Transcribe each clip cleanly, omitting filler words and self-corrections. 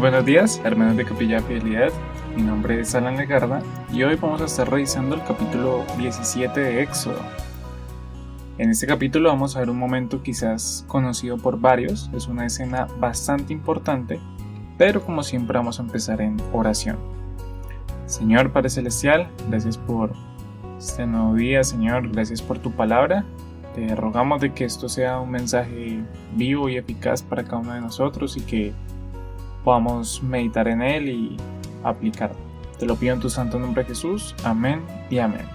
buenos días, hermanos de Capilla Fidelidad. Mi nombre es Alan Legarda y hoy vamos a estar revisando el capítulo 17 de Éxodo. En este capítulo vamos a ver un momento quizás conocido por varios, es una escena bastante importante, pero como siempre vamos a empezar en oración. Señor Padre Celestial, gracias por este nuevo día, Señor, gracias por tu palabra. Te rogamos de que esto sea un mensaje vivo y eficaz para cada uno de nosotros y que podamos meditar en él y aplicarlo. Te lo pido en tu santo nombre, Jesús. Amén y amén.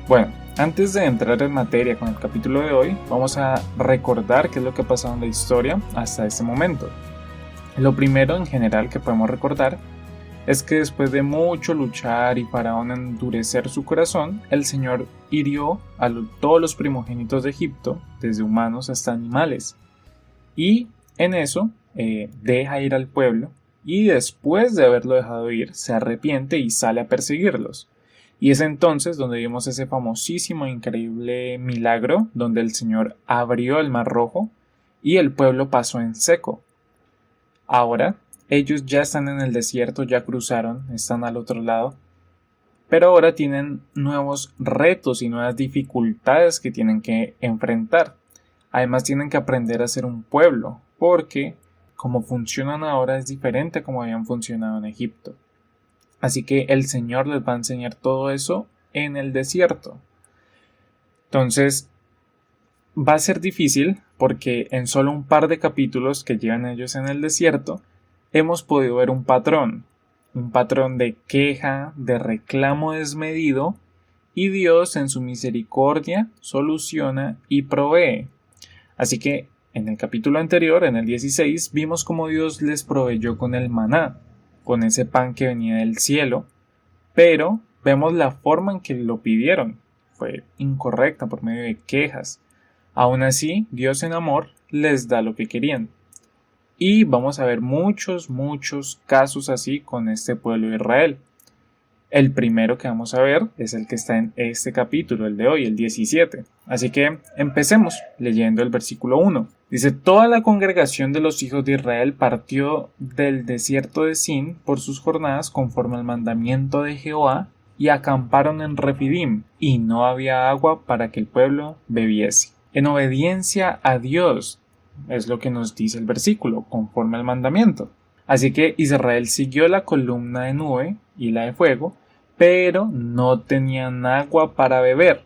Bueno, antes de entrar en materia con el capítulo de hoy, vamos a recordar qué es lo que ha pasado en la historia hasta este momento. Lo primero en general que podemos recordar es que después de mucho luchar y Faraón endurecer su corazón, el Señor hirió a todos los primogénitos de Egipto, desde humanos hasta animales. Y en eso deja ir al pueblo y después de haberlo dejado ir, se arrepiente y sale a perseguirlos. Y es entonces donde vimos ese famosísimo e increíble milagro donde el Señor abrió el Mar Rojo y el pueblo pasó en seco. Ahora ellos ya están en el desierto, ya cruzaron, están al otro lado, pero ahora tienen nuevos retos y nuevas dificultades que tienen que enfrentar. Además tienen que aprender a ser un pueblo, porque como funcionan ahora es diferente a como habían funcionado en Egipto. Así que el Señor les va a enseñar todo eso en el desierto. Entonces va a ser difícil porque en solo un par de capítulos que llevan ellos en el desierto hemos podido ver un patrón de queja, de reclamo desmedido, y Dios en su misericordia soluciona y provee. Así que en el capítulo anterior, en el 16, vimos cómo Dios les proveyó con el maná, con ese pan que venía del cielo, pero vemos la forma en que lo pidieron. Fue incorrecta por medio de quejas. Aún así, Dios en amor les da lo que querían. Y vamos a ver muchos casos así con este pueblo de Israel. El primero que vamos a ver es el que está en este capítulo, el de hoy, el 17. Así que empecemos leyendo el versículo 1. Dice: toda la congregación de los hijos de Israel partió del desierto de Sin por sus jornadas conforme al mandamiento de Jehová y acamparon en Refidim, y no había agua para que el pueblo bebiese. En obediencia a Dios, es lo que nos dice el versículo, conforme al mandamiento. Así que Israel siguió la columna de nube y la de fuego, pero no tenían agua para beber.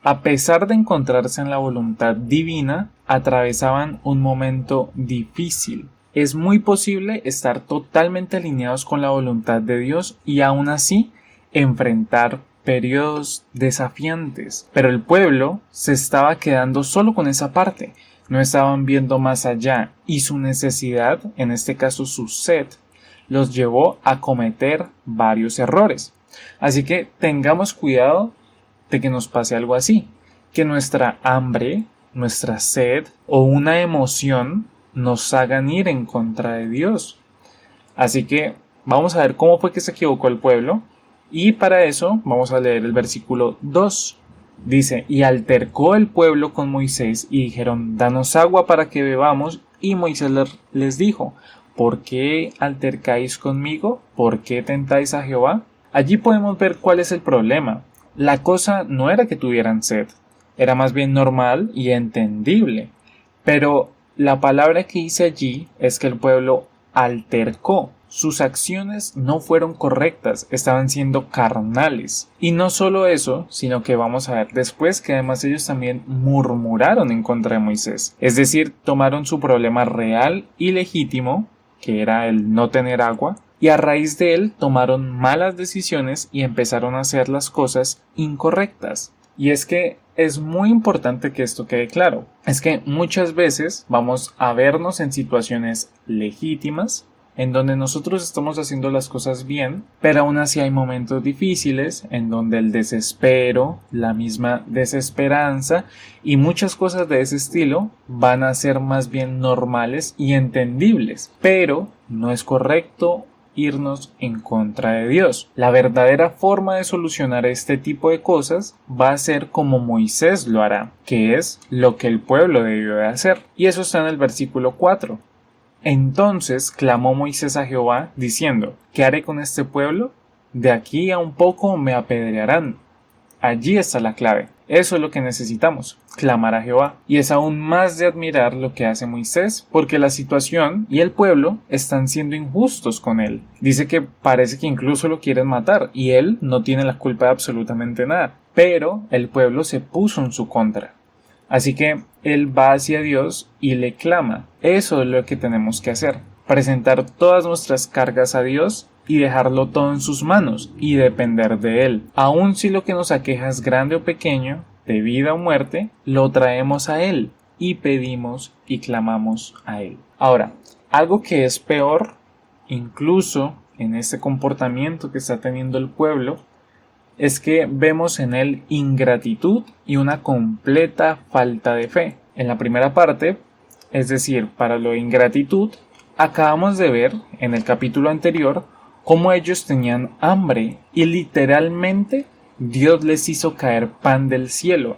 A pesar de encontrarse en la voluntad divina, atravesaban un momento difícil. Es muy posible estar totalmente alineados con la voluntad de Dios y aún así enfrentar periodos desafiantes. Pero el pueblo se estaba quedando solo con esa parte. No estaban viendo más allá y su necesidad, en este caso su sed, los llevó a cometer varios errores. Así que tengamos cuidado de que nos pase algo así, que nuestra hambre, nuestra sed o una emoción nos hagan ir en contra de Dios. Así que vamos a ver cómo fue que se equivocó el pueblo y para eso vamos a leer el versículo 2. Dice: y altercó el pueblo con Moisés y dijeron: danos agua para que bebamos. Y Moisés les dijo: ¿por qué altercáis conmigo? ¿Por qué tentáis a Jehová? Allí podemos ver cuál es el problema. La cosa no era que tuvieran sed, era más bien normal y entendible. Pero la palabra que dice allí es que el pueblo altercó. Sus acciones no fueron correctas, estaban siendo carnales. Y no solo eso, sino que vamos a ver después que además ellos también murmuraron en contra de Moisés. Es decir, tomaron su problema real y legítimo, que era el no tener agua, y a raíz de él tomaron malas decisiones y empezaron a hacer las cosas incorrectas. Y es que es muy importante que esto quede claro. Es que muchas veces vamos a vernos en situaciones legítimas, en donde nosotros estamos haciendo las cosas bien, pero aún así hay momentos difíciles en donde el desespero, la misma desesperanza y muchas cosas de ese estilo van a ser más bien normales y entendibles, pero no es correcto irnos en contra de Dios. La verdadera forma de solucionar este tipo de cosas va a ser como Moisés lo hará, que es lo que el pueblo debió de hacer. Y eso está en el versículo 4. Entonces clamó Moisés a Jehová, diciendo: ¿Qué haré con este pueblo? De aquí a un poco me apedrearán. Allí está la clave. Eso es lo que necesitamos, clamar a Jehová. Y es aún más de admirar lo que hace Moisés, porque la situación y el pueblo están siendo injustos con él. Dice que parece que incluso lo quieren matar, y él no tiene la culpa de absolutamente nada. Pero el pueblo se puso en su contra. Así que él va hacia Dios y le clama. Eso es lo que tenemos que hacer. Presentar todas nuestras cargas a Dios y dejarlo todo en sus manos y depender de Él. Aun si lo que nos aqueja es grande o pequeño, de vida o muerte, lo traemos a Él y pedimos y clamamos a Él. Ahora, algo que es peor, incluso en este comportamiento que está teniendo el pueblo, es que vemos en él ingratitud y una completa falta de fe. En la primera parte, es decir, para lo de ingratitud, acabamos de ver en el capítulo anterior cómo ellos tenían hambre y literalmente Dios les hizo caer pan del cielo,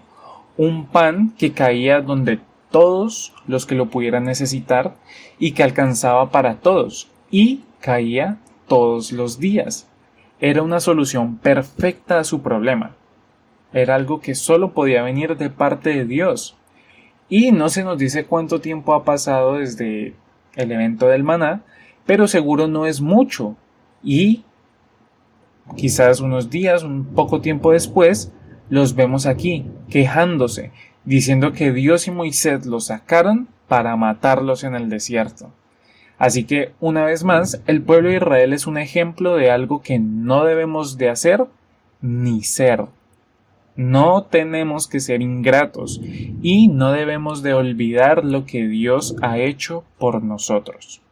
un pan que caía donde todos los que lo pudieran necesitar y que alcanzaba para todos y caía todos los días. Era una solución perfecta a su problema. Era algo que solo podía venir de parte de Dios. Y no se nos dice cuánto tiempo ha pasado desde el evento del maná, pero seguro no es mucho. Y quizás unos días, un poco tiempo después, los vemos aquí, quejándose, diciendo que Dios y Moisés los sacaron para matarlos en el desierto. Así que, una vez más, el pueblo de Israel es un ejemplo de algo que no debemos de hacer ni ser. No tenemos que ser ingratos y no debemos de olvidar lo que Dios ha hecho por nosotros.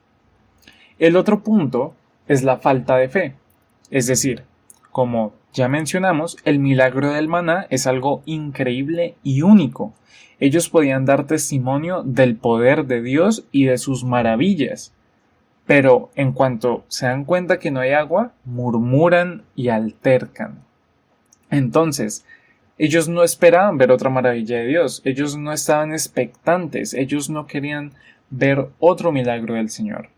El otro punto es la falta de fe. Es decir, como ya mencionamos, el milagro del maná es algo increíble y único. Ellos podían dar testimonio del poder de Dios y de sus maravillas. Pero en cuanto se dan cuenta que no hay agua, murmuran y altercan. Entonces, ellos no esperaban ver otra maravilla de Dios. Ellos no estaban expectantes. Ellos no querían ver otro milagro del Señor.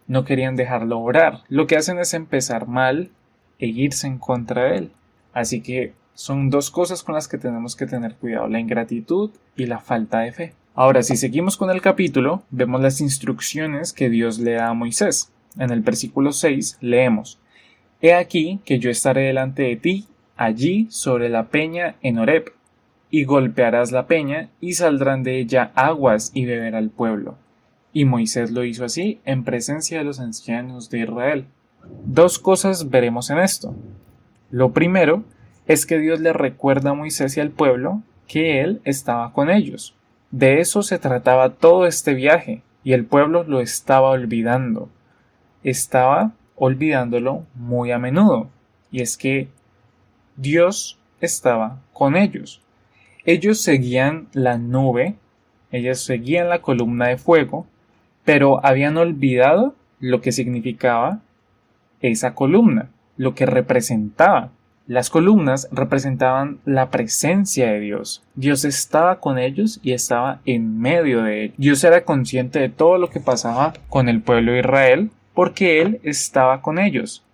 No querían dejarlo obrar. Lo que hacen es empezar mal e irse en contra de Él. Así que son dos cosas con las que tenemos que tener cuidado: la ingratitud y la falta de fe. Ahora, si seguimos con el capítulo, vemos las instrucciones que Dios le da a Moisés. En el versículo 6 leemos: He aquí que yo estaré delante de ti, allí sobre la peña en Horeb, y golpearás la peña, y saldrán de ella aguas, y beberá el pueblo. Y Moisés lo hizo así en presencia de los ancianos de Israel. Dos cosas veremos en esto. Lo primero es que Dios le recuerda a Moisés y al pueblo que Él estaba con ellos. De eso se trataba todo este viaje, y el pueblo lo estaba olvidando. Estaba olvidándolo muy a menudo, y es que Dios estaba con ellos. Ellos seguían la nube, ellos seguían la columna de fuego, pero habían olvidado lo que significaba esa columna, lo que representaba. Las columnas representaban la presencia de Dios. Dios estaba con ellos y estaba en medio de ellos. Dios era consciente de todo lo que pasaba con el pueblo de Israel porque Él estaba con ellos.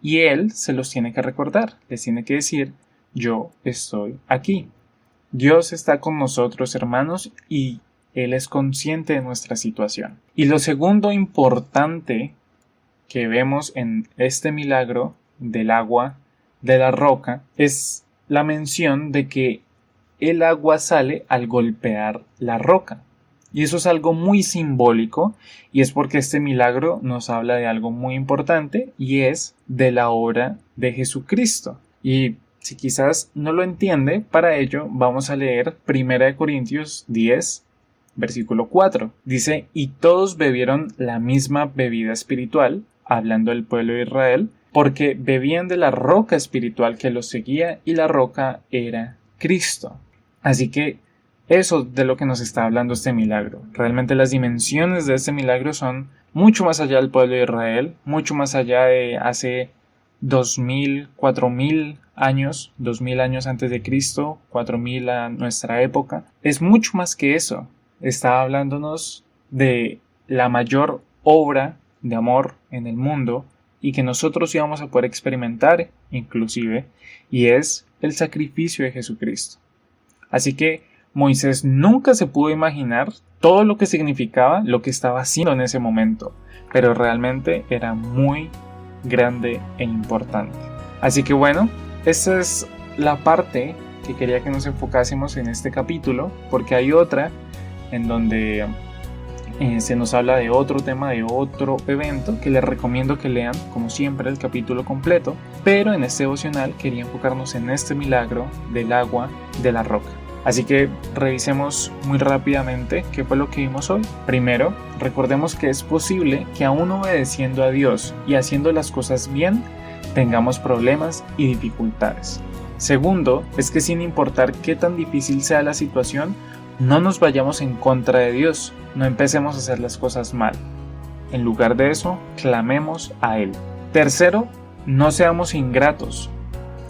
Y Él se los tiene que recordar. Les tiene que decir: yo estoy aquí. Dios está con nosotros, hermanos, y Él es consciente de nuestra situación. Y lo segundo importante que vemos en este milagro del agua de la roca es la mención de que el agua sale al golpear la roca. Y eso es algo muy simbólico, y es porque este milagro nos habla de algo muy importante, y es de la obra de Jesucristo. Y si quizás no lo entiende, para ello vamos a leer 1 Corintios 10, versículo 4. Dice: y todos bebieron la misma bebida espiritual, hablando del pueblo de Israel, porque bebían de la roca espiritual que los seguía, y la roca era Cristo. Así que eso de lo que nos está hablando este milagro. Realmente las dimensiones de este milagro son mucho más allá del pueblo de Israel, mucho más allá de hace 2000, 4000 años, 2000 años antes de Cristo, 4000 a nuestra época. Es mucho más que eso. Está hablándonos de la mayor obra de amor en el mundo y que nosotros íbamos a poder experimentar inclusive, y es el sacrificio de Jesucristo. Así que Moisés nunca se pudo imaginar todo lo que significaba lo que estaba haciendo en ese momento, pero realmente era muy grande e importante. Así que bueno, esta es la parte que quería que nos enfocásemos en este capítulo, porque hay otra en donde se nos habla de otro tema, de otro evento, que les recomiendo que lean, como siempre, el capítulo completo, pero en este devocional quería enfocarnos en este milagro del agua de la roca. Así que revisemos muy rápidamente qué fue lo que vimos hoy. Primero, recordemos que es posible que aún obedeciendo a Dios y haciendo las cosas bien, tengamos problemas y dificultades. Segundo, es que sin importar qué tan difícil sea la situación, no nos vayamos en contra de Dios, no empecemos a hacer las cosas mal. En lugar de eso, clamemos a Él. Tercero, no seamos ingratos.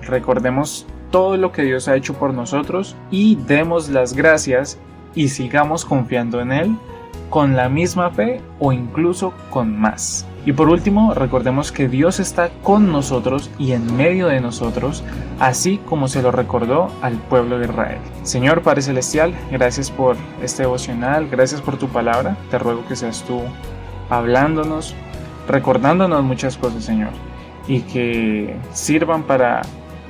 Recordemos todo lo que Dios ha hecho por nosotros y demos las gracias y sigamos confiando en Él con la misma fe o incluso con más. Y por último, recordemos que Dios está con nosotros y en medio de nosotros, así como se lo recordó al pueblo de Israel. Señor Padre Celestial, gracias por este devocional, gracias por tu palabra. Te ruego que seas tú hablándonos, recordándonos muchas cosas, Señor, y que sirvan para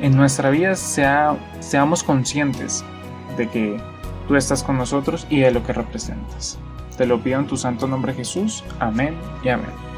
en nuestra vida seamos conscientes de que tú estás con nosotros y de lo que representas. Te lo pido en tu santo nombre, Jesús. Amén y amén.